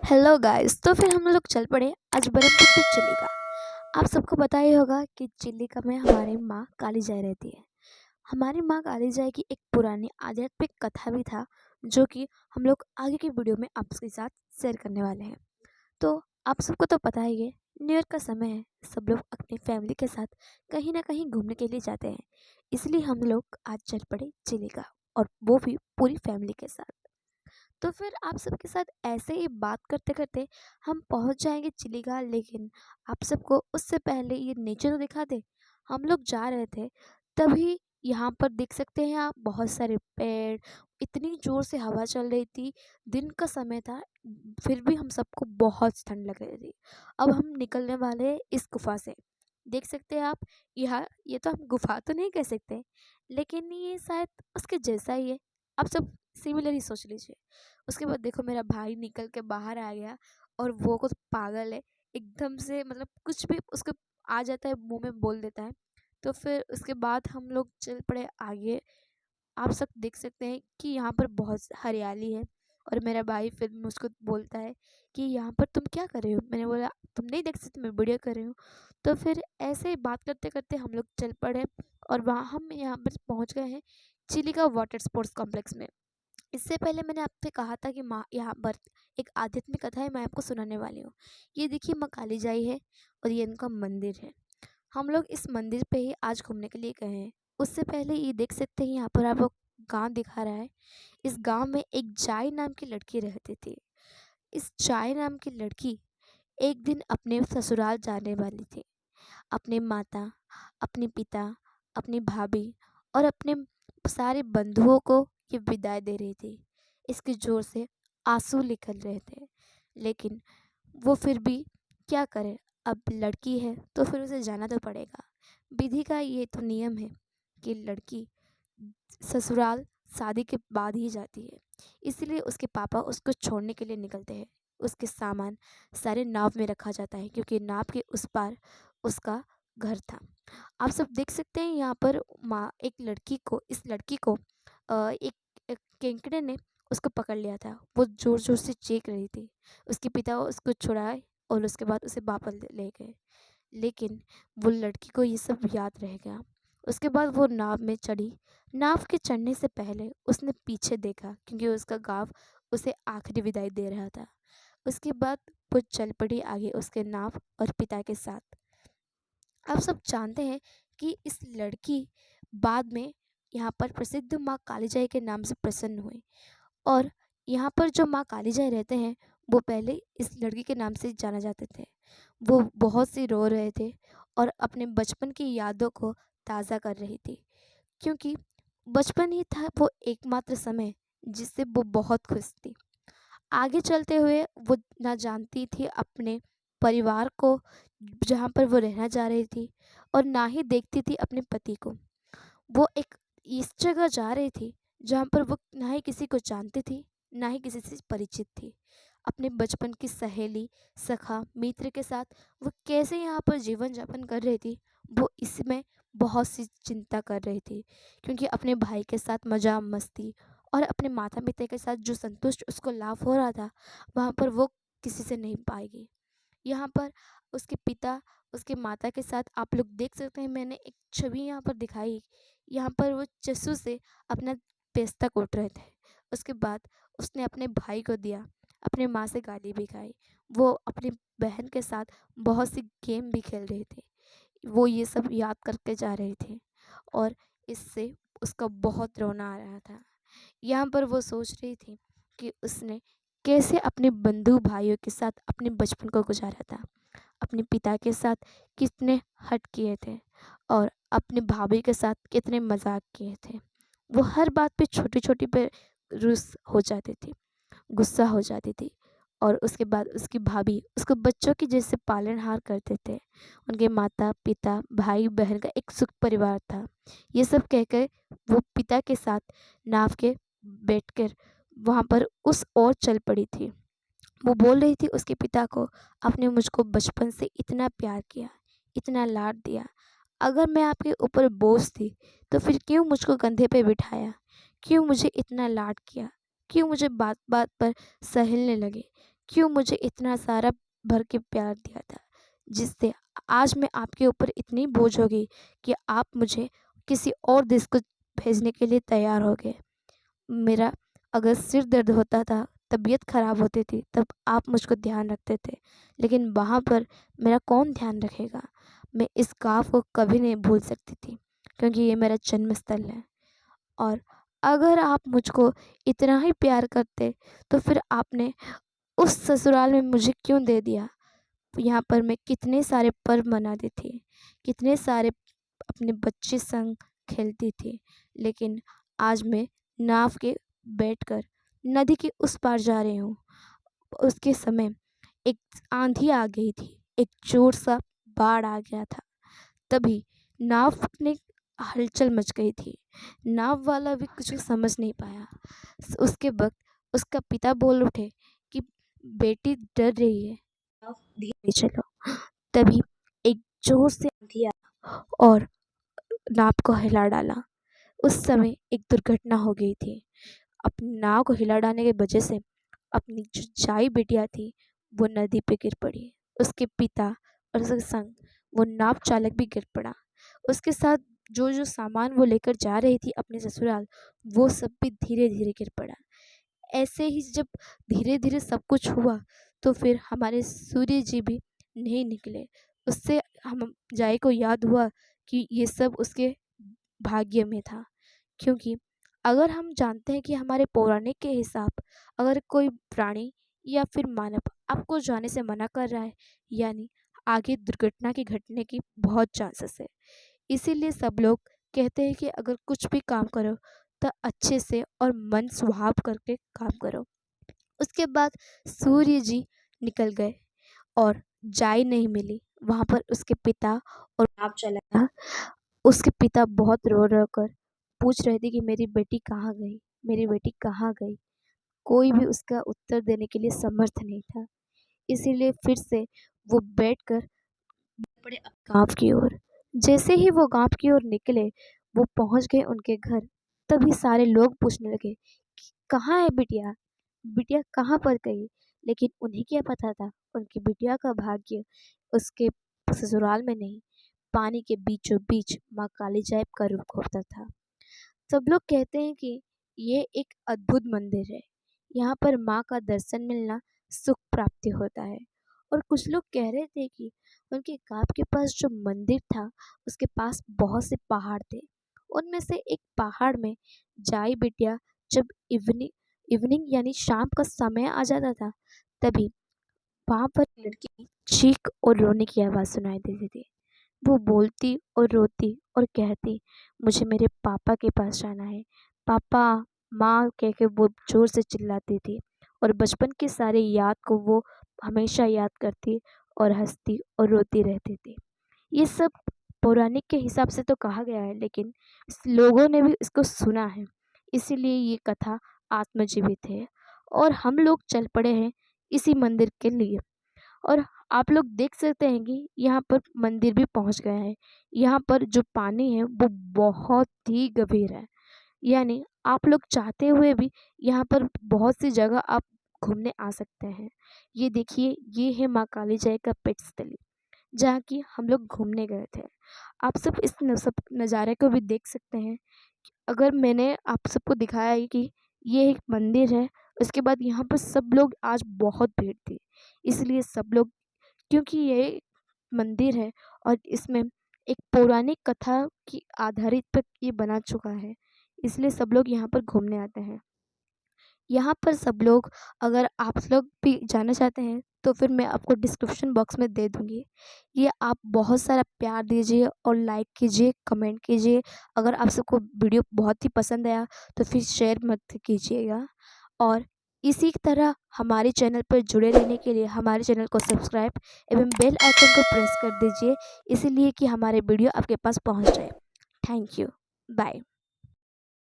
Hello guys. तो फिर हम लोग चल पड़े आज बरहमपुर टू चिलिका। आप सबको पता ही होगा कि चिलिका में हमारी माँ काली जाई रहती है। हमारी माँ काली जाई की एक पुरानी आध्यात्मिक कथा भी था, जो कि हम लोग आगे की वीडियो में आपके साथ शेयर करने वाले हैं। तो आप सबको तो पता ही है, न्यू ईयर का समय है, सब लोग अपनी फैमिली के साथ कहीं ना कहीं घूमने के लिए जाते हैं। इसलिए हम लोग आज चल पड़े चिलिका, और वो भी पूरी फैमिली के साथ। तो फिर आप सबके साथ ऐसे ही बात करते करते हम पहुंच जाएंगे चिलिका, लेकिन आप सबको उससे पहले ये नेचर तो दिखा दे। हम लोग जा रहे थे, तभी यहाँ पर देख सकते हैं आप बहुत सारे पेड़, इतनी जोर से हवा चल रही थी, दिन का समय था, फिर भी हम सबको बहुत ठंड लग रही थी। अब हम निकलने वाले हैं इस गुफा से। देख सकते हैं आप, यहाँ ये तो हम गुफा तो नहीं कह सकते, लेकिन ये शायद उसके जैसा ही है। आप सब सिमिलर ही सोच लीजिए। उसके बाद देखो, मेरा भाई निकल के बाहर आ गया, और वो को तो पागल है एकदम से, मतलब कुछ भी उसको आ जाता है मुंह में बोल देता है। तो फिर उसके बाद हम लोग चल पड़े आगे। आप सब देख सकते हैं कि यहाँ पर बहुत हरियाली है, और मेरा भाई फिर मुझको बोलता है कि यहाँ पर तुम क्या कर रहे हो। मैंने बोला तुम नहीं देख सकते, मैं वीडियो कर रही हूँ। तो फिर ऐसे ही बात करते करते हम लोग चल पड़े, और वहाँ हम यहाँ पर पहुँच गए हैं चिलिका वाटर स्पोर्ट्स कॉम्प्लेक्स में। इससे पहले मैंने आपसे कहा था कि माँ यहाँ पर एक आध्यात्मिक कथा है, मैं आपको सुनाने वाली हूँ। ये देखिए, माँ काली जाई है, और ये इनका मंदिर है। हम लोग इस मंदिर पे ही आज घूमने के लिए गए हैं। उससे पहले ये देख सकते हैं, यहाँ पर आपको गांव दिखा रहा है। इस गांव में एक जाई नाम की लड़की रहती थी। इस जाई नाम की लड़की एक दिन अपने ससुराल जाने वाली थी। अपने माता, अपने पिता, अपनी भाभी और अपने सारे बंधुओं को ये विदाई दे रही थी। इसके जोर से आंसू निकल रहे थे, लेकिन वो फिर भी क्या करे। अब लड़की है तो फिर उसे जाना तो पड़ेगा। विधि का ये तो नियम है कि लड़की ससुराल शादी के बाद ही जाती है। इसलिए उसके पापा उसको छोड़ने के लिए निकलते हैं। उसके सामान सारे नाव में रखा जाता है, क्योंकि नाव के उस पार उसका घर था। आप सब देख सकते हैं यहाँ पर माँ एक लड़की को, इस लड़की को एक केंकड़े ने उसको पकड़ लिया था। वो जोर जोर से चीख रही थी। उसके पिता उसको छुड़ाए, और उसके बाद उसे वापस ले गए। लेकिन वो लड़की को ये सब याद रह गया। उसके बाद वो नाव में चढ़ी। नाव के चढ़ने से पहले उसने पीछे देखा, क्योंकि उसका गाँव उसे आखिरी विदाई दे रहा था। उसके बाद वो चल पड़ी आगे उसके नाव और पिता के साथ। आप सब जानते हैं कि इस लड़की बाद में यहाँ पर प्रसिद्ध माँ कालीजाई के नाम से प्रसन्न हुई, और यहाँ पर जो माँ कालीजाई रहते हैं, वो पहले इस लड़की के नाम से जाना जाते थे। वो बहुत सी रो रहे थे, और अपने बचपन की यादों को ताज़ा कर रही थी, क्योंकि बचपन ही था वो एकमात्र समय जिससे वो बहुत खुश थी। आगे चलते हुए वो ना जानती थी अपने परिवार को जहाँ पर वो रहना चाह रही थी, और ना ही देखती थी अपने पति को। वो एक इस जगह जा रही थी जहाँ पर वो ना ही किसी को जानती थी, ना ही किसी से परिचित थी। अपने बचपन की सहेली, सखा, मित्र के साथ वो कैसे यहाँ पर जीवन यापन कर रही थी, वो इसमें बहुत सी चिंता कर रही थी, क्योंकि अपने भाई के साथ मजा मस्ती और अपने माता पिता के साथ जो संतुष्ट उसको लाभ हो रहा था, वहाँ पर वो किसी से नहीं पाएगी। यहाँ पर उसके पिता, उसके माता के साथ आप लोग देख सकते हैं, मैंने एक छवि यहाँ पर दिखाई। यहाँ पर वो चस्सू से अपना पेस्ता कूट रहे थे। उसके बाद उसने अपने भाई को दिया, अपने माँ से गाली भी खाई। वो अपनी बहन के साथ बहुत सी गेम भी खेल रहे थे। वो ये सब याद करके जा रहे थे, और इससे उसका बहुत रोना आ रहा था। यहाँ पर वो सोच रही थी कि उसने कैसे अपने बंधु भाइयों के साथ अपने बचपन को गुजारा था, अपने पिता के साथ कितने हट किए थे, और अपने भाभी के साथ कितने मजाक किए थे। वो हर बात पे छोटी छोटी पे रुस हो जाती थी, गुस्सा हो जाती थी। और उसके बाद उसकी भाभी उसको बच्चों की जैसे पालनहार करते थे। उनके माता पिता भाई बहन का एक सुख परिवार था। ये सब कहकर वो पिता के साथ नाव के बैठकर वहाँ पर उस ओर चल पड़ी थी। वो बोल रही थी उसके पिता को, आपने मुझको बचपन से इतना प्यार किया, इतना लाड दिया। अगर मैं आपके ऊपर बोझ थी, तो फिर क्यों मुझको कंधे पे बिठाया, क्यों मुझे इतना लाड किया, क्यों मुझे बात बात पर सहलने लगे, क्यों मुझे इतना सारा भर के प्यार दिया था, जिससे आज मैं आपके ऊपर इतनी बोझ हो गई कि आप मुझे किसी और देश को भेजने के लिए तैयार हो गए। मेरा अगर सिर दर्द होता था, तबीयत ख़राब होती थी, तब आप मुझको ध्यान रखते थे, लेकिन वहाँ पर मेरा कौन ध्यान रखेगा। मैं इस गाँव को कभी नहीं भूल सकती थी, क्योंकि ये मेरा जन्म स्थल है। और अगर आप मुझको इतना ही प्यार करते, तो फिर आपने उस ससुराल में मुझे क्यों दे दिया। यहाँ पर मैं कितने सारे पर्व मनाती थी, कितने सारे अपने बच्चे संग खेलती थी, लेकिन आज मैं नाव के बैठकर नदी के उस पार जा रही हूँ। उसके समय एक आंधी आ गई थी, एक जोर सा बाढ़ आ गया था। तभी नाव ने हलचल मच गई थी। नाव वाला भी कुछ समझ नहीं पाया। उसके वक्त उसका पिता बोल उठे कि बेटी डर रही है, नाव धीरे चलो। तभी एक जोर से आंधी आया और नाव को हिला डाला। उस समय एक दुर्घटना हो गई थी। अपनी नाव को हिला डालने की वजह से अपनी जो जाई बिटिया थी, वो नदी पे गिर पड़ी। उसके पिता और उसके संग वो नाव चालक भी गिर पड़ा। उसके साथ जो जो सामान वो लेकर जा रही थी अपने ससुराल, वो सब भी धीरे धीरे गिर पड़ा। ऐसे ही जब धीरे धीरे सब कुछ हुआ, तो फिर हमारे सूर्य जी भी नहीं निकले। उससे हम जाई को याद हुआ कि ये सब उसके भाग्य में था। क्योंकि अगर हम जानते हैं कि हमारे पौराणिक के हिसाब, अगर कोई प्राणी या फिर मानव आपको जाने से मना कर रहा है, यानी आगे दुर्घटना की घटने की बहुत चांसेस है। इसीलिए सब लोग कहते हैं कि अगर कुछ भी काम करो, तो अच्छे से और मन सुहाव करके काम करो। उसके बाद सूर्य जी निकल गए और जाई नहीं मिली। वहाँ पर उसके पिता और नाव चला था। उसके पिता बहुत रो रो कर पूछ रहे थे कि मेरी बेटी कहाँ गई, मेरी बेटी कहाँ गई। कोई भी उसका उत्तर देने के लिए समर्थ नहीं था। इसीलिए फिर से वो बैठकर पड़े गांव की ओर। जैसे ही वो गांव की ओर निकले, वो पहुंच गए उनके घर। तभी सारे लोग पूछने लगे कि कहाँ है बिटिया, बिटिया कहाँ पर गई। लेकिन उन्हें क्या पता था, उनकी बिटिया का भाग्य उसके ससुराल में नहीं, पानी के बीचों बीच माँ काली जाइब का रूप होता था। सब लोग कहते हैं कि ये एक अद्भुत मंदिर है, यहाँ पर माँ का दर्शन मिलना सुख प्राप्ति होता है। और कुछ लोग कह रहे थे कि उनके गांव के पास जो मंदिर था, उसके पास बहुत से पहाड़ थे। उनमें से एक पहाड़ में जाई बिटिया जब इवनिंग इवनिंग यानी शाम का समय आ जाता था, तभी वहां पर लड़की की चीख और रोने की आवाज़ सुनाई देती थी। वो बोलती और रोती और कहती, मुझे मेरे पापा के पास जाना है, पापा। माँ कह के वो जोर से चिल्लाती थी और बचपन की सारी याद को वो हमेशा याद करती और हंसती और रोती रहती थी। ये सब पौराणिक के हिसाब से तो कहा गया है, लेकिन लोगों ने भी इसको सुना है, इसीलिए ये कथा आत्मजीवित है। और हम लोग चल पड़े हैं इसी मंदिर के लिए। और आप लोग देख सकते हैं कि यहाँ पर मंदिर भी पहुँच गया है। यहाँ पर जो पानी है वो बहुत ही गंभीर है, यानी आप लोग चाहते हुए भी यहाँ पर बहुत सी जगह आप घूमने आ सकते हैं। ये देखिए, ये है माँ काली जाई का पेट स्थली, जहाँ की हम लोग घूमने गए थे। आप सब इस सब नज़ारे को भी देख सकते हैं। अगर मैंने आप सबको दिखाया है कि ये एक मंदिर है, उसके बाद यहाँ पर सब लोग आज बहुत भीड़ थी, इसलिए सब लोग, क्योंकि ये मंदिर है और इसमें एक पौराणिक कथा की आधारित पर ये बना चुका है, इसलिए सब लोग यहाँ पर घूमने आते हैं। यहाँ पर सब लोग, अगर आप लोग भी जाना चाहते हैं तो फिर मैं आपको डिस्क्रिप्शन बॉक्स में दे दूँगी। ये आप बहुत सारा प्यार दीजिए और लाइक कीजिए, कमेंट कीजिए। अगर आप सबको वीडियो बहुत ही पसंद आया तो फिर शेयर मत कीजिएगा। और इसी तरह हमारे चैनल पर जुड़े रहने के लिए हमारे चैनल को सब्सक्राइब एवं बेल आइकन को प्रेस कर दीजिए, इसीलिए कि हमारे वीडियो आपके पास पहुँच जाए। Thank you. बाय।